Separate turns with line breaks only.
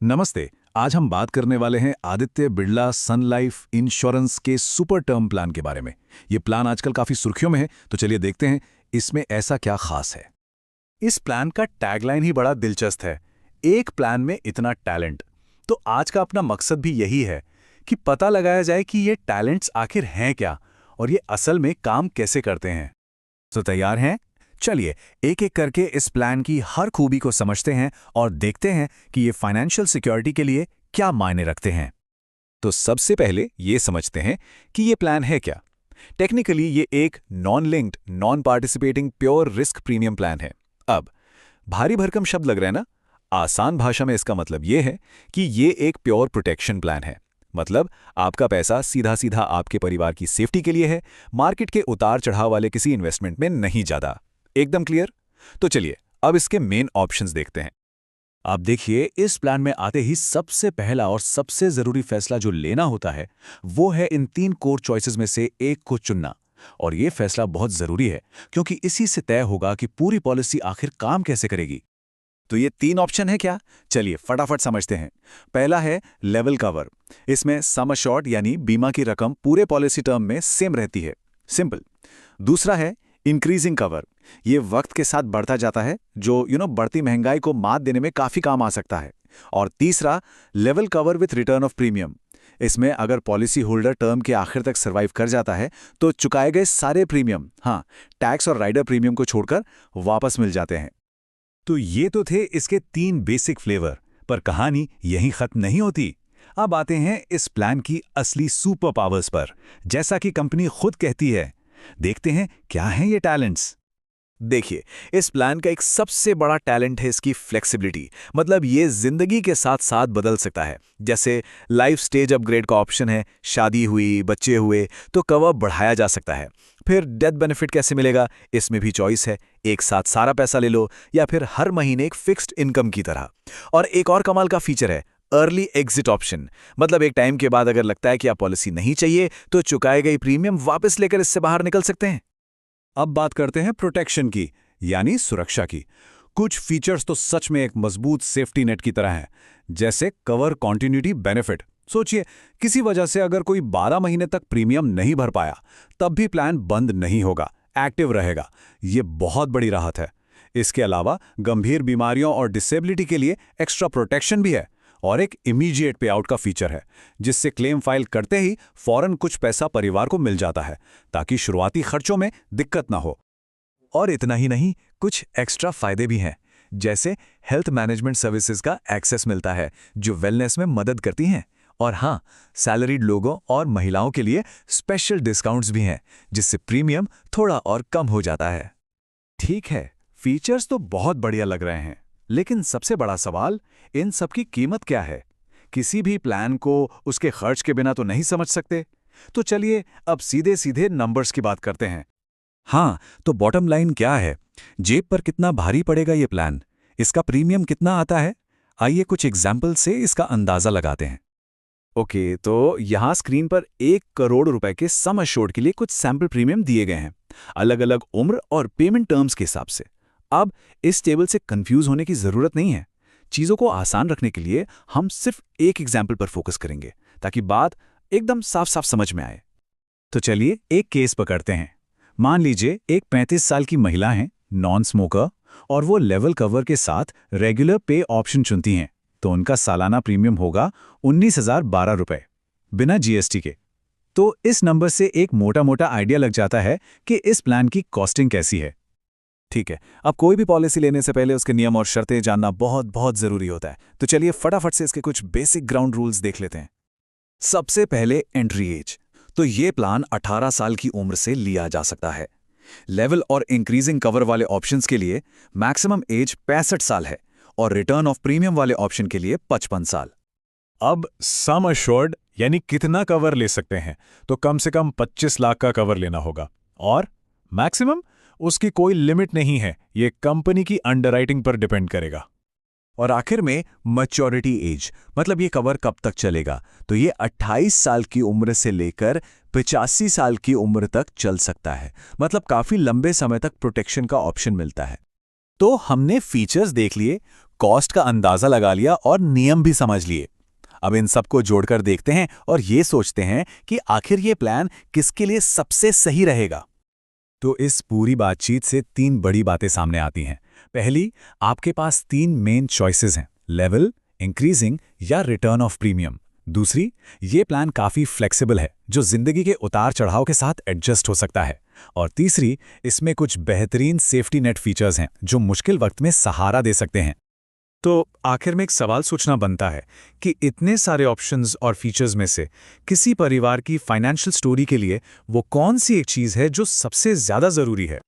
नमस्ते। आज हम बात करने वाले हैं आदित्य बिड़ला सन लाइफ इंश्योरेंस के सुपर टर्म प्लान के बारे में। ये प्लान आजकल काफी सुर्खियों में है, तो चलिए देखते हैं इसमें ऐसा क्या खास है। इस प्लान का टैगलाइन ही बड़ा दिलचस्प है, एक प्लान में इतना टैलेंट। तो आज का अपना मकसद भी यही है कि पता लगाया जाए कि ये टैलेंट्स आखिर हैं क्या और ये असल में काम कैसे करते हैं। तो तैयार हैं? चलिए एक एक करके इस प्लान की हर खूबी को समझते हैं और देखते हैं कि ये फाइनेंशियल सिक्योरिटी के लिए क्या मायने रखते हैं। तो सबसे पहले ये समझते हैं कि ये प्लान है क्या। टेक्निकली ये एक non linked, non participating pure risk premium plan है। अब भारी भरकम शब्द लग रहा है ना? आसान भाषा में इसका मतलब ये है कि ये एक प्योर प्रोटेक्शन प्लान है। मतलब आपका पैसा सीधा सीधा आपके परिवार की सेफ्टी के लिए है, मार्केट के उतार चढ़ाव वाले किसी इन्वेस्टमेंट में नहीं जाता। एकदम क्लियर? तो चलिए अब इसके मेन ऑप्शंस देखते हैं। आप देखिए, इस प्लान में आते ही सबसे पहला और सबसे जरूरी फैसला जो लेना होता है वो है इन 3 कोर चॉइसेस में से एक को चुनना। और ये फैसला बहुत जरूरी है क्योंकि इसी से तय होगा कि पूरी पॉलिसी आखिर काम कैसे करेगी। तो ये 3 ऑप्शन है क्या? चलिए फटाफट समझते हैं। पहला है लेवल कवर। इसमें सम अश्योर्ड यानी बीमा की रकम पूरे पॉलिसी टर्म में सेम रहती है। सिंपल। दूसरा है इंक्रीजिंग कवर। ये वक्त के साथ बढ़ता जाता है, जो बढ़ती महंगाई को मात देने में काफी काम आ सकता है। और तीसरा level cover with return of premium. इसमें अगर पॉलिसी होल्डर टर्म के आखिर तक सर्वाइव कर जाता है तो चुकाए गए सारे प्रीमियम, टैक्स और राइडर प्रीमियम को छोड़कर वापस मिल जाते हैं। तो ये तो थे इसके 3 बेसिक फ्लेवर, पर कहानी यहीं खत्म नहीं होती। अब आते हैं इस प्लान की असली सुपर पावर्स पर, जैसा कि कंपनी खुद कहती है। देखते हैं क्या हैं ये टैलेंट्स। देखिए, इस प्लान का एक सबसे बड़ा टैलेंट है इसकी फ्लेक्सिबिलिटी। मतलब ये जिंदगी के साथ साथ बदल सकता है। जैसे लाइफ स्टेज अपग्रेड का ऑप्शन है, शादी हुई, बच्चे हुए तो कवर बढ़ाया जा सकता है। फिर डेथ बेनिफिट कैसे मिलेगा, इसमें भी चॉइस है, एक साथ सारा पैसा ले लो या फिर हर महीने एक फिक्स्ड इनकम की तरह। और एक और कमाल का फीचर है अर्ली एग्जिट ऑप्शन। मतलब एक टाइम के बाद अगर लगता है कि आप पॉलिसी नहीं चाहिए तो चुकाए गए प्रीमियम वापस लेकर इससे बाहर निकल सकते हैं। अब बात करते हैं प्रोटेक्शन की, यानी सुरक्षा की। कुछ फीचर्स तो सच में एक मजबूत सेफ्टी नेट की तरह हैं, जैसे कवर कॉन्टिन्यूटी बेनिफिट। सोचिए, किसी वजह से अगर कोई 12 महीने तक प्रीमियम नहीं भर पाया, तब भी प्लान बंद नहीं होगा, एक्टिव रहेगा। ये बहुत बड़ी राहत है। इसके अलावा गंभीर बीमारियों और डिसेबिलिटी के लिए एक्स्ट्रा प्रोटेक्शन भी है और एक इमीडिएट पे आउट का फीचर है, जिससे क्लेम फाइल करते ही फौरन कुछ पैसा परिवार को मिल जाता है, ताकि शुरुआती खर्चों में दिक्कत ना हो। और इतना ही नहीं, कुछ एक्स्ट्रा फायदे भी हैं, जैसे हेल्थ मैनेजमेंट सर्विसेज का एक्सेस मिलता है, जो वेलनेस में मदद करती हैं। और सैलरीड लोगों और महिलाओं के लिए स्पेशल डिस्काउंट्स भी हैं, जिससे प्रीमियम थोड़ा और कम हो जाता है। ठीक है, फीचर्स तो बहुत बढ़िया लग रहे हैं, लेकिन सबसे बड़ा सवाल, इन सब की कीमत क्या है? किसी भी प्लान को उसके खर्च के बिना तो नहीं समझ सकते। तो चलिए अब सीधे सीधे नंबर्स की बात करते हैं। तो बॉटम लाइन क्या है? जेब पर कितना भारी पड़ेगा ये प्लान? इसका प्रीमियम कितना आता है? आइए कुछ एग्जाम्पल से इसका अंदाजा लगाते हैं। ओके, तो यहाँ स्क्रीन पर 1 करोड़ रुपए के सम अश्योर्ड के लिए कुछ सैंपल प्रीमियम दिए गए हैं, अलग अलग उम्र और पेमेंट टर्म्स के हिसाब से। अब इस टेबल से कंफ्यूज होने की जरूरत नहीं है। चीजों को आसान रखने के लिए हम सिर्फ एक एग्जाम्पल पर फोकस करेंगे, ताकि बात एकदम साफ साफ समझ में आए। तो चलिए एक केस पकड़ते हैं। मान लीजिए एक 35 साल की महिला है, नॉन स्मोकर, और वो लेवल कवर के साथ रेगुलर पे ऑप्शन चुनती हैं। तो उनका सालाना प्रीमियम होगा 19,012 रुपए, बिना जीएसटी के। तो इस नंबर से एक मोटा मोटा आइडिया लग जाता है कि इस प्लान की कॉस्टिंग कैसी है। ठीक है, अब कोई भी पॉलिसी लेने से पहले उसके नियम और शर्तें जानना बहुत बहुत जरूरी होता है। तो चलिए फटाफट से इसके कुछ बेसिक ग्राउंड रूल्स देख लेते हैं। सबसे पहले एंट्री एज। तो ये प्लान 18 साल की उम्र से लिया जा सकता है। लेवल और इंक्रीजिंग कवर वाले ऑप्शंस के लिए मैक्सिमम एज 65 साल है और रिटर्न ऑफ प्रीमियम वाले ऑप्शन के लिए 55 साल।
अब सम अश्योर्ड यानी कितना कवर ले सकते हैं, तो कम से कम 25 लाख का कवर लेना होगा। और मैक्सिमम, उसकी कोई लिमिट नहीं है, ये कंपनी की अंडरराइटिंग पर डिपेंड करेगा।
और आखिर में मैच्योरिटी एज, मतलब ये कवर कब तक चलेगा, तो ये 28 साल की उम्र से लेकर 85 साल की उम्र तक चल सकता है। मतलब काफी लंबे समय तक प्रोटेक्शन का ऑप्शन मिलता है। तो हमने फीचर्स देख लिए,
कॉस्ट का अंदाजा लगा लिया और नियम भी समझ लिए। अब इन सबको जोड़कर देखते हैं और ये सोचते हैं कि आखिर ये प्लान किसके लिए सबसे सही रहेगा।
तो इस पूरी बातचीत से 3 बड़ी बातें सामने आती हैं। पहली, आपके पास 3 मेन चॉइसेस हैं, लेवल, इंक्रीजिंग या रिटर्न ऑफ प्रीमियम। दूसरी, ये प्लान काफ़ी फ्लेक्सिबल है, जो जिंदगी के उतार चढ़ाव के साथ एडजस्ट हो सकता है। और तीसरी, इसमें कुछ बेहतरीन सेफ्टी नेट फीचर्स हैं जो मुश्किल वक्त में सहारा दे सकते हैं। तो आखिर में एक सवाल सोचना बनता है कि इतने सारे ऑप्शंस और फीचर्स में से किसी परिवार की फाइनेंशियल स्टोरी के लिए वो कौन सी एक चीज़ है जो सबसे ज़्यादा ज़रूरी है।